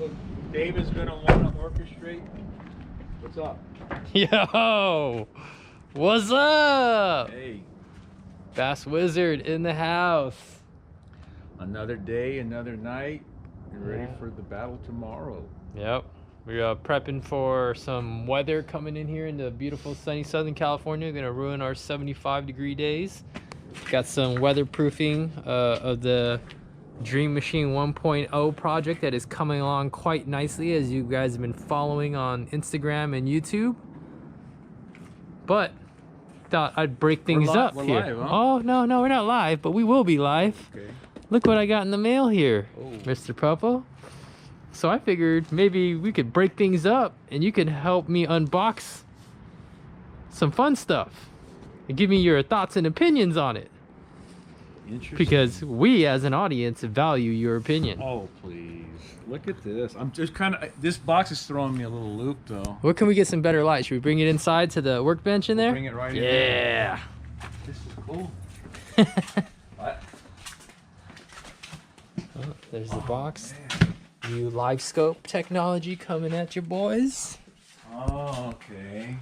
So Dave is gonna want to orchestrate. What's up? Yo, what's up? Hey, Bass Wizard in the house. another day, another night. You're ready for the battle tomorrow. Yep, we're prepping for some weather coming in here in the beautiful sunny Southern California. Gonna ruin our 75-degree days. Got some weatherproofing of the Dream Machine 1.0 project that is coming along quite nicely, as you guys have been following on Instagram and YouTube. But thought I'd break things up we're here. Live, huh? Oh no, we're not live, but we will be live. Okay. Look what I got in the mail here, Oh. Mr. Puppo. So I figured maybe we could break things up and you could help me unbox some fun stuff and give me your thoughts and opinions on it. Interesting. Because we as an audience value your opinion. Oh, please. Look at this. I'm just kind of, this box is throwing me a little loop though. Where can we get some better light? Should we bring it inside to the workbench in there? Bring it right in. Yeah. This is cool. What? Oh, there's the box. New live scope technology coming at you boys. Oh, okay.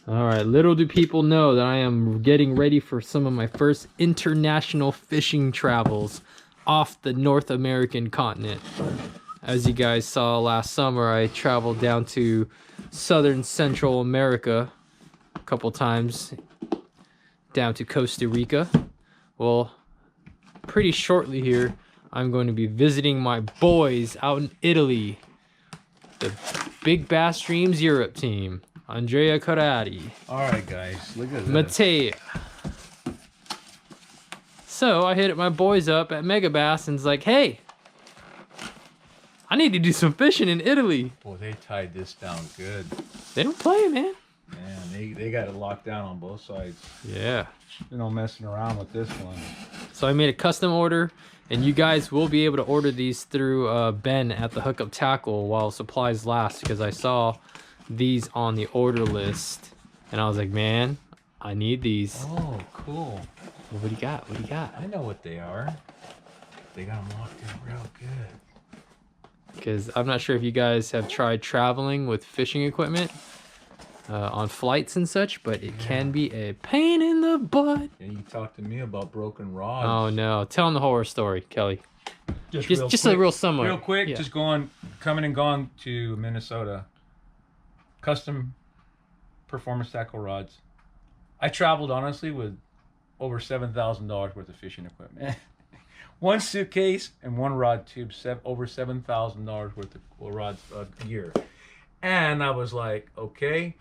All right, little do people know that I am getting ready for some of my first international fishing travels off the North American continent. As you guys saw last summer, I traveled down to Southern Central America a couple times, down to Costa Rica. Well, pretty shortly here, I'm going to be visiting my boys out in Italy, the Big Bass Dreams Europe team. Andrea Corradi. All right, guys, look at this. Matea. So I hit my boys up at Megabass and it's like, hey, I need to do some fishing in Italy. Boy, they tied this down good. They don't play, man. Man, they got it locked down on both sides. Yeah. There's no messing around with this one. So I made a custom order, and you guys will be able to order these through Ben at the Hookup Tackle while supplies last, because I saw these on the order list and I was like, man, I need these. Oh, cool. What do you got? What do you got? I know what they are. They got them locked in real good. Because I'm not sure if you guys have tried traveling with fishing equipment on flights and such, but it can be a pain in the butt. And you talked to me about broken rods. Oh no, tell them the horror story, Kelly. Just quick, a real summary. Real quick, Yeah. just coming and going to Minnesota. Custom performance tackle rods. I traveled honestly with over $7,000 worth of fishing equipment. One suitcase and one rod tube, over $7,000 worth of rods gear. And I was like, okay.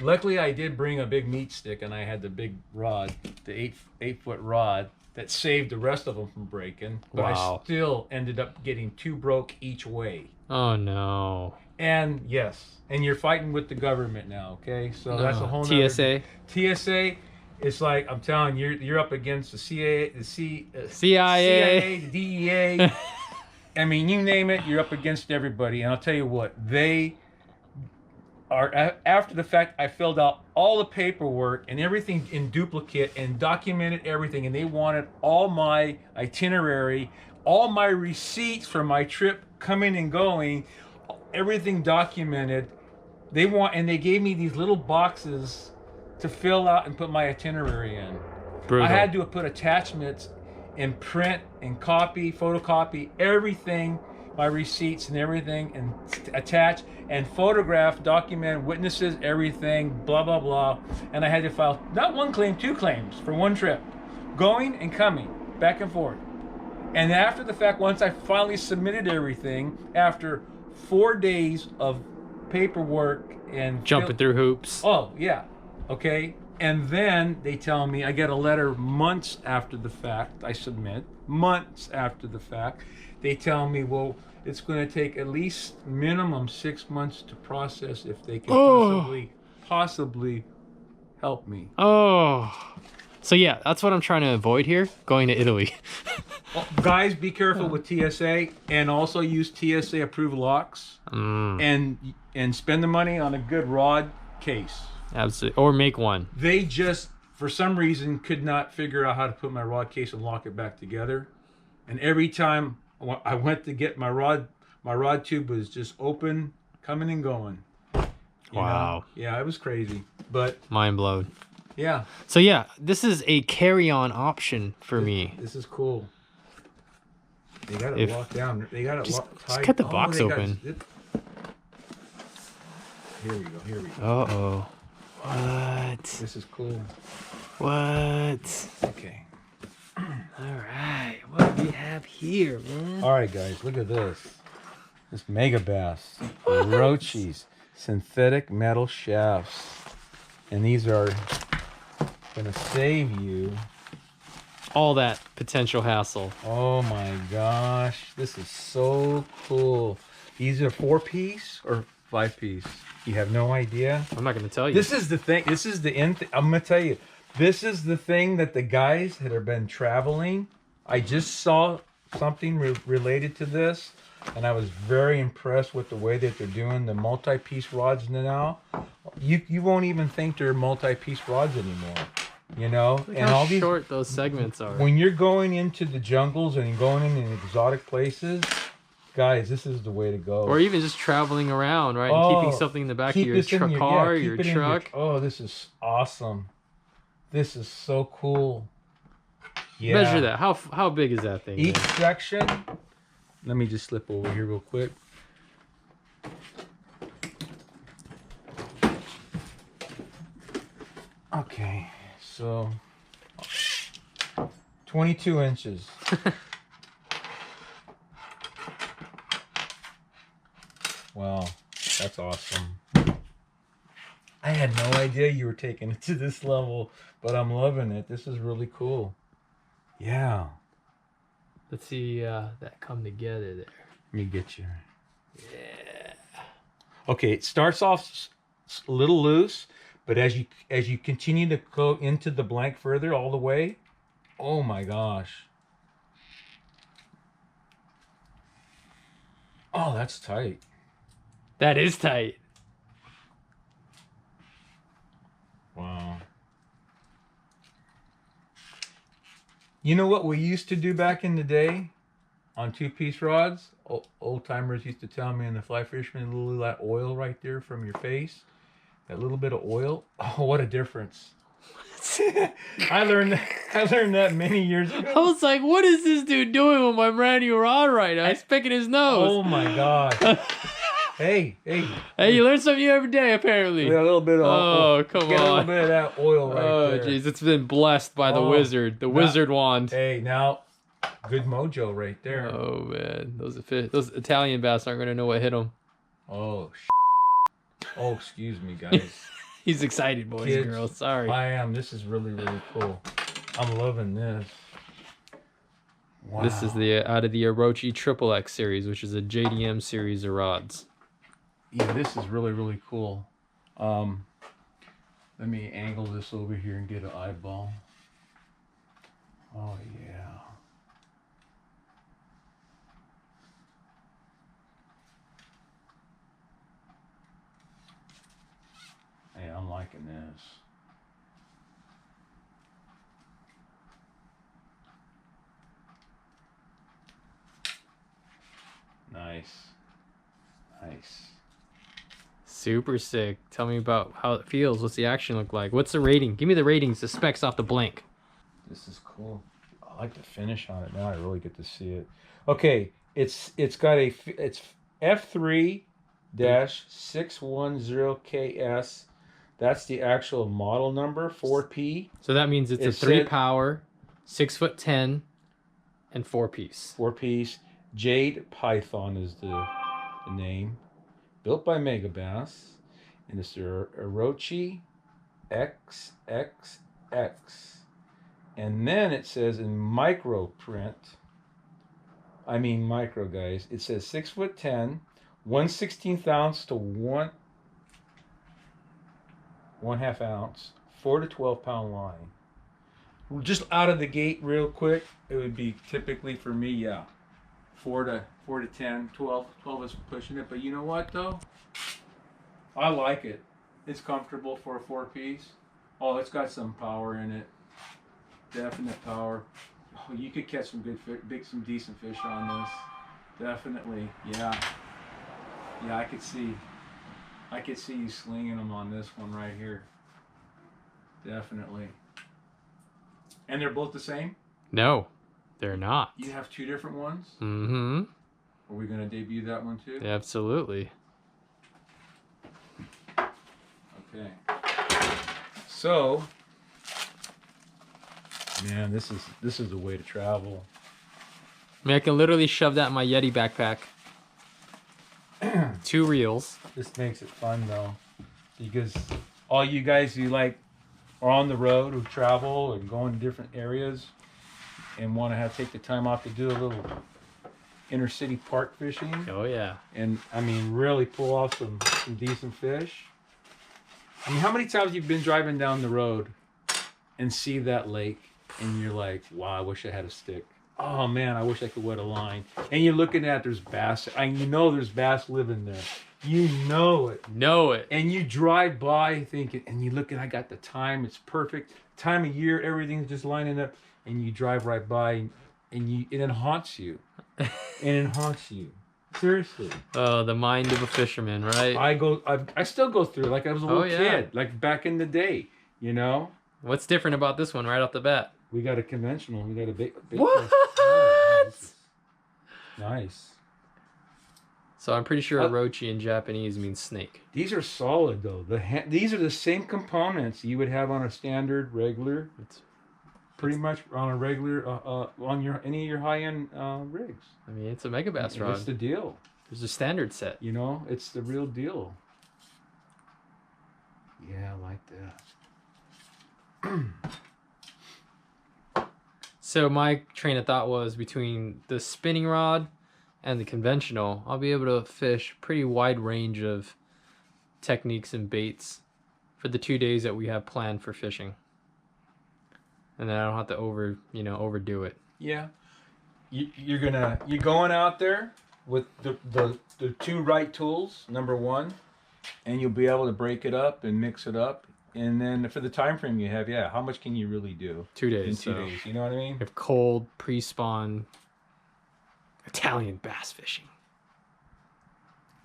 Luckily, I did bring a big meat stick, and I had the big rod, the 8-foot rod that saved the rest of them from breaking. But Wow. I still ended up getting 2 broke each way. Oh no. And yes, and you're fighting with the government now, okay? So that's a whole nother... TSA. TSA, it's like, I'm telling you, you're up against the CIA, CIA. the DEA. I mean, you name it, you're up against everybody. And I'll tell you what, they are, after the fact, I filled out all the paperwork and everything in duplicate and documented everything. And they wanted all my itinerary, all my receipts for my trip coming and going, everything documented. And they gave me these little boxes to fill out and put my itinerary in. Brutal. I had to put attachments and print and copy, photocopy everything, my receipts and everything, and attach and photograph, document witnesses, everything, blah, blah, blah. And I had to file not 1 claim, 2 claims for 1 trip, going and coming, back and forth. And after the fact, once I finally submitted everything, after 4 days of paperwork and Jumping through hoops. Oh, yeah. Okay. And then they tell me, I get a letter months after the fact, I submit, months after the fact. They tell me, well, it's going to take at least minimum 6 months to process if they can possibly help me. Oh. So yeah, that's what I'm trying to avoid here, going to Italy. Well, guys, be careful with TSA, and also use TSA approved locks, and spend the money on a good rod case. Absolutely. Or make one. They just, for some reason, could not figure out how to put my rod case and lock it back together. And every time I went to get my rod. My rod tube was just open, coming and going. You Wow. know? Yeah, it was crazy. But mind blown. yeah. So yeah, this is a carry-on option for me. This is cool. They got it locked down. They got it locked tight. Just cut the box open. Here we go. Here we go. Uh-oh. What? This is cool. What? Okay. All right. What do we have here, man? All right, guys. Look at this. This Megabass Orochi's synthetic metal shafts. And these are going to save you all that potential hassle. Oh my gosh. This is so cool. These are 4-piece or 5-piece? You have no idea? I'm not going to tell you. This is the thing. This is the end. I'm going to tell you. This is the thing that the guys that have been traveling. I just saw something related to this, and I was very impressed with the way that they're doing the multi-piece rods now. You won't even think they're multi-piece rods anymore. You know, look and how all these short those segments are. When you're going into the jungles and you're going in exotic places, guys, this is the way to go. Or even just traveling around, right? And keeping something in the back of your car, your truck. Oh, this is awesome. This is so cool. Yeah. Measure that. How big is that thing? Each section. Let me just slip over here real quick. Okay. So 22 inches. Wow, that's awesome. I had no idea you were taking it to this level, but I'm loving it. This is really cool. Yeah. Let's see that come together there. Let me get you. Yeah. Okay, it starts off a little loose, but as you continue to go into the blank further all the way, oh my gosh. Oh, that's tight. That is tight. Wow. You know what we used to do back in the day on 2-piece rods? Old timers used to tell me in the fly fisherman, a little of that oil right there from your face. That little bit of oil. Oh, what a difference. I learned that many years ago. I was like, what is this dude doing with my brand new rod right now? He's picking his nose. Oh my God. Hey, you learn something new every day, apparently. A little bit of come on. Get a little bit of that oil right there. Oh, jeez, it's been blessed by the wizard, wizard wand. Hey, now, good mojo right there. Oh man, those Italian bass aren't gonna know what hit them. Oh, oh, excuse me, guys. He's excited, boys and girls. Sorry. I am. This is really, really cool. I'm loving this. Wow. This is out of the Orochi Triple X series, which is a JDM series of rods. Yeah, this is really, really cool. Let me angle this over here and get an eyeball. Oh, yeah. Hey, I'm liking this. Nice. Nice. Super sick. Tell me about how it feels. What's the action look like? What's the rating? Give me the ratings, the specs off the blank. This is cool. I like the finish on it now. I really get to see it. Okay, it's F3-610KS. That's the actual model number, 4P. So that means it's a 3-power, 6'10", and 4-piece. 4-piece. Jade Python is the name. Built by Megabass. And it's the Orochi XXX. And then it says in micro print, I mean micro, guys, it says 6'10", 1/16 ounce to 1/2 ounce, 4 to 12 pound line. Just out of the gate real quick, it would be typically for me, yeah, 4 to 10, 12 is pushing it. But you know what though? I like it. It's comfortable for a 4-piece. Oh, it's got some power in it. Definite power. you could catch some good, some decent fish on this. Definitely, yeah. Yeah, I could see you slinging them on this one right here. Definitely. And they're both the same? No, they're not. You have two different ones? Mm-hmm. Are we going to debut that one too? Absolutely. Okay. So, man, this is the way to travel. I mean, I can literally shove that in my Yeti backpack. 2 reels. This makes it fun though, because all you guys who like are on the road, who travel and go into different areas, and want to take the time off to do a little inner city park fishing. Oh yeah. And I mean, really pull off some decent fish. I mean, how many times you've been driving down the road and see that lake and you're like, wow, I wish I had a stick. Oh man, I wish I could wet a line. And you're looking at there's bass, and you know there's bass living there. You know it. Know it. And you drive by thinking, and you look and I got the time, it's perfect. Time of year, everything's just lining up, and you drive right by and it haunts you. And it haunts you. Seriously. Oh, the mind of a fisherman, right? I still go through it like I was a little kid, like back in the day, you know? What's different about this one right off the bat? We got a conventional. We got a big. What? Oh, nice. So I'm pretty sure Orochi in Japanese means snake. These are solid though. These are the same components you would have on a standard regular. Pretty much on a regular on any of your high-end rigs. I mean, it's a Megabass rod. It's the deal. There's a standard set. You know, it's the real deal. Yeah, I like that. So my train of thought was between the spinning rod and the conventional, I'll be able to fish a pretty wide range of techniques and baits for the 2 days that we have planned for fishing. And then I don't have to overdo it. Yeah. You're going out there with the 2 right tools, number 1, and you'll be able to break it up and mix it up. And then for the time frame you have, how much can you really do? 2 days. In 2 days, you know what I mean? If cold, pre-spawn, Italian bass fishing.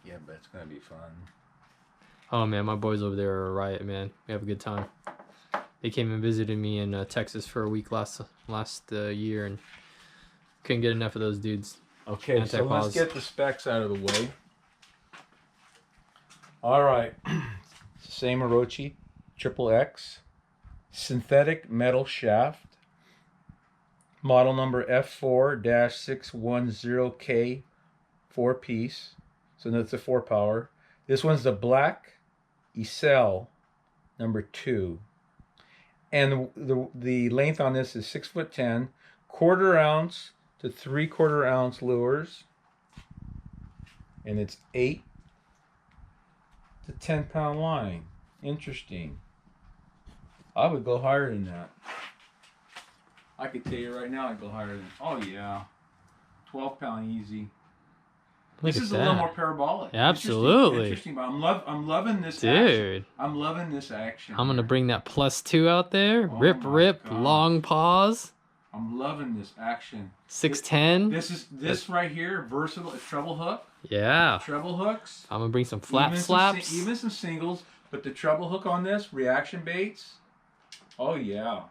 Yeah, but it's gonna be fun. Oh man, my boys over there are a riot, man. We have a good time. They came and visited me in Texas for a week last year, and couldn't get enough of those dudes. Okay, so let's get the specs out of the way. All right, same Orochi, XXX, synthetic metal shaft, model number F4-610K, 4-piece. So that's a 4-power. This one's the black Ecel number 2. And the length on this is 6'10", 1/4 ounce to 3/4 ounce lures. And it's 8 to 10 pound line. Interesting. I would go higher than that. I could tell you right now I'd go higher than, oh yeah, 12 pound easy. This is a little more parabolic. Absolutely. Interesting, but I'm loving this dude. Action. I'm loving this action. I'm going to bring that +2 out there. Oh Rip, long pause. I'm loving this action. 610. This right here, versatile, a treble hook. Yeah. Treble hooks. I'm going to bring some flat slaps. Even some singles, but the treble hook on this, reaction baits. Oh yeah.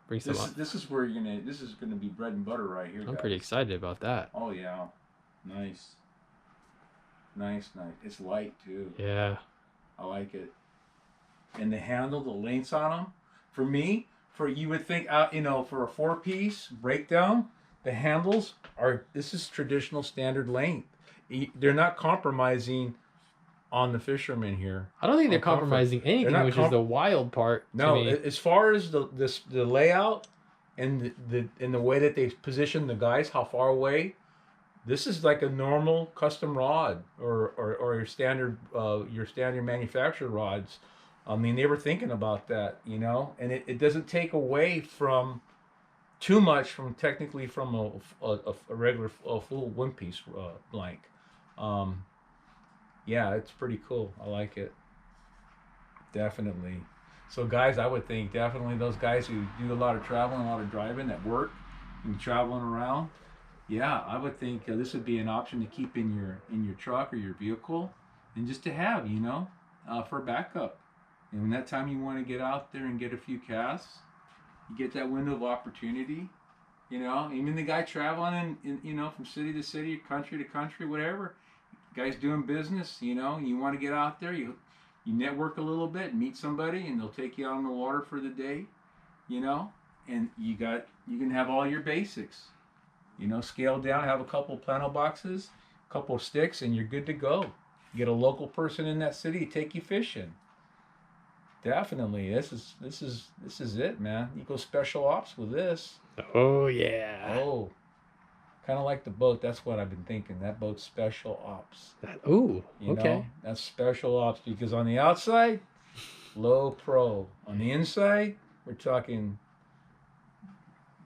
Bring some up. This is gonna be bread and butter right here. I'm pretty excited about that. Oh yeah. Nice. Nice. It's light too. Yeah. I like it. And the handle, the lengths on them, for me, you would think, for a 4-piece breakdown, the handles this is traditional standard length. They're not compromising on the fishermen here. I don't think they're compromising anything, which is the wild part. No, as far as the layout and the way that they position the guys, how far away. This is like a normal custom rod or your standard manufacturer rods. I mean, they were thinking about that, and it doesn't take away from too much from a regular full 1-piece blank. Yeah, it's pretty cool. I like it. Definitely. So guys, I would think definitely those guys who do a lot of traveling, a lot of driving at work, and traveling around, yeah, I would think this would be an option to keep in your truck or your vehicle, and just to have, for backup. And when that time you want to get out there and get a few casts, you get that window of opportunity. Even the guy traveling from city to city, country to country, whatever. Guy's doing business, you want to get out there, you network a little bit, meet somebody, and they'll take you out on the water for the day, and you can have all your basics, scale down, have a couple of plano boxes, a couple of sticks, and you're good to go. You get a local person in that city to take you fishing. Definitely, this is it, man. You go special ops with this. Oh yeah. Oh, kind of like the boat. That's what I've been thinking. That boat's special ops. Okay. That's special ops, because on the outside, low pro. On the inside, we're talking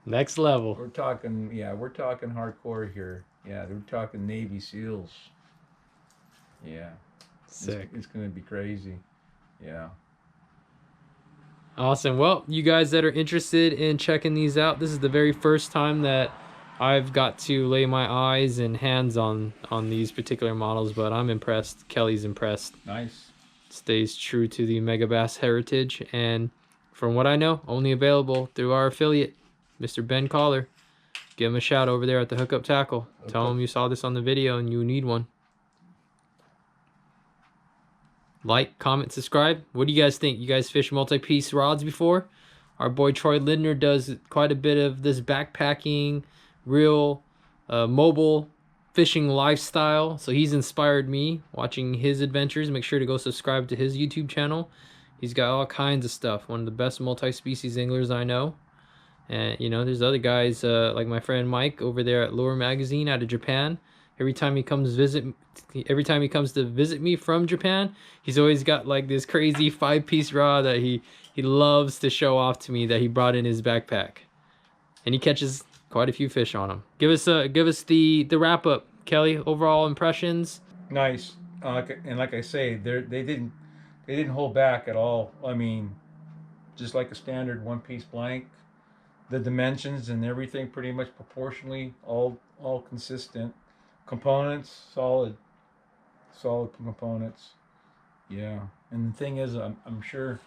next level. We're talking hardcore here. Yeah, we're talking Navy SEALs. Yeah. Sick. It's gonna be crazy. Yeah. Awesome. Well, you guys that are interested in checking these out, this is the very first time that I've got to lay my eyes and hands on these particular models, but I'm impressed. Kelly's impressed. Nice. Stays true to the Megabass heritage, and from what I know, only available through our affiliate, Mr. Ben Collar. Give him a shout over there at the Hookup Tackle. Okay. Tell him you saw this on the video and you need one. Like, comment, subscribe. What do you guys think? You guys fish multi-piece rods before? Our boy Troy Lindner does quite a bit of this backpacking, real mobile fishing lifestyle. So he's inspired me watching his adventures. Make sure to go subscribe to his YouTube channel. He's got all kinds of stuff. One of the best multi-species anglers I know. And there's other guys like my friend Mike over there at Lure Magazine out of Japan. Every time he comes to visit me from Japan, he's always got like this crazy 5-piece rod that he loves to show off to me that he brought in his backpack, and he catches quite a few fish on him. Give us the wrap up, Kelly. Overall impressions. Nice. Like I say, they didn't hold back at all. I mean, just like a standard 1-piece blank, the dimensions and everything pretty much proportionally all consistent. Components, solid components. Yeah. And the thing is, I'm sure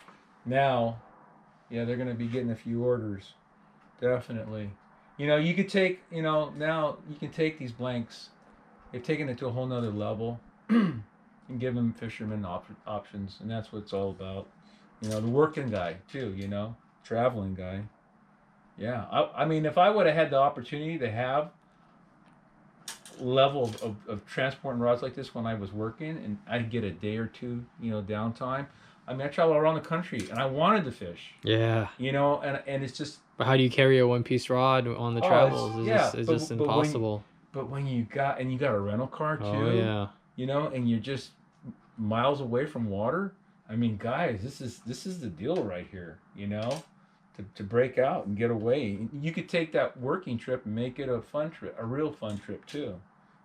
now, yeah, they're going to be getting a few orders. Definitely. You could take, now you can take these blanks. They've taken it to a whole nother level and give them fisherman options. And that's what it's all about. The working guy too, traveling guy. Yeah. I mean, if I would have had the opportunity to have level of transporting rods like this when I was working, and I'd get a day or two, downtime. I mean, I travel around the country and I wanted to fish. Yeah. And it's just. But how do you carry a 1-piece rod on the travels? It's just impossible. But when you got a rental car too. Oh yeah. And you're just miles away from water. I mean, guys, this is the deal right here. To break out and get away. You could take that working trip and make it a fun trip, a real fun trip too,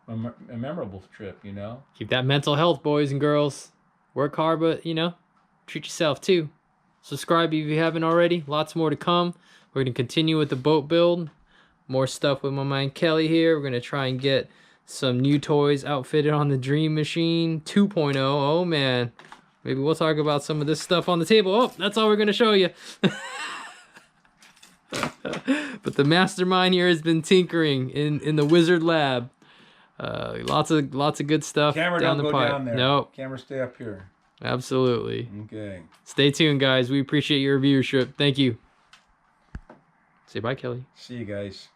a memorable trip. Keep that mental health, boys and girls. Work hard, but treat yourself too. Subscribe if you haven't already. Lots more to come. We're gonna continue with the boat build. More stuff with my man Kelly here. We're gonna try and get some new toys outfitted on the Dream Machine 2.0. Oh man, maybe we'll talk about some of this stuff on the table. Oh, that's all we're gonna show you. But the mastermind here has been tinkering in the wizard lab. Lots of good stuff. Camera down don't the go pipe. down there. No. Camera stay up here. Absolutely. Okay. Stay tuned, guys. We appreciate your viewership. Thank you. Say bye, Kelly. See you guys.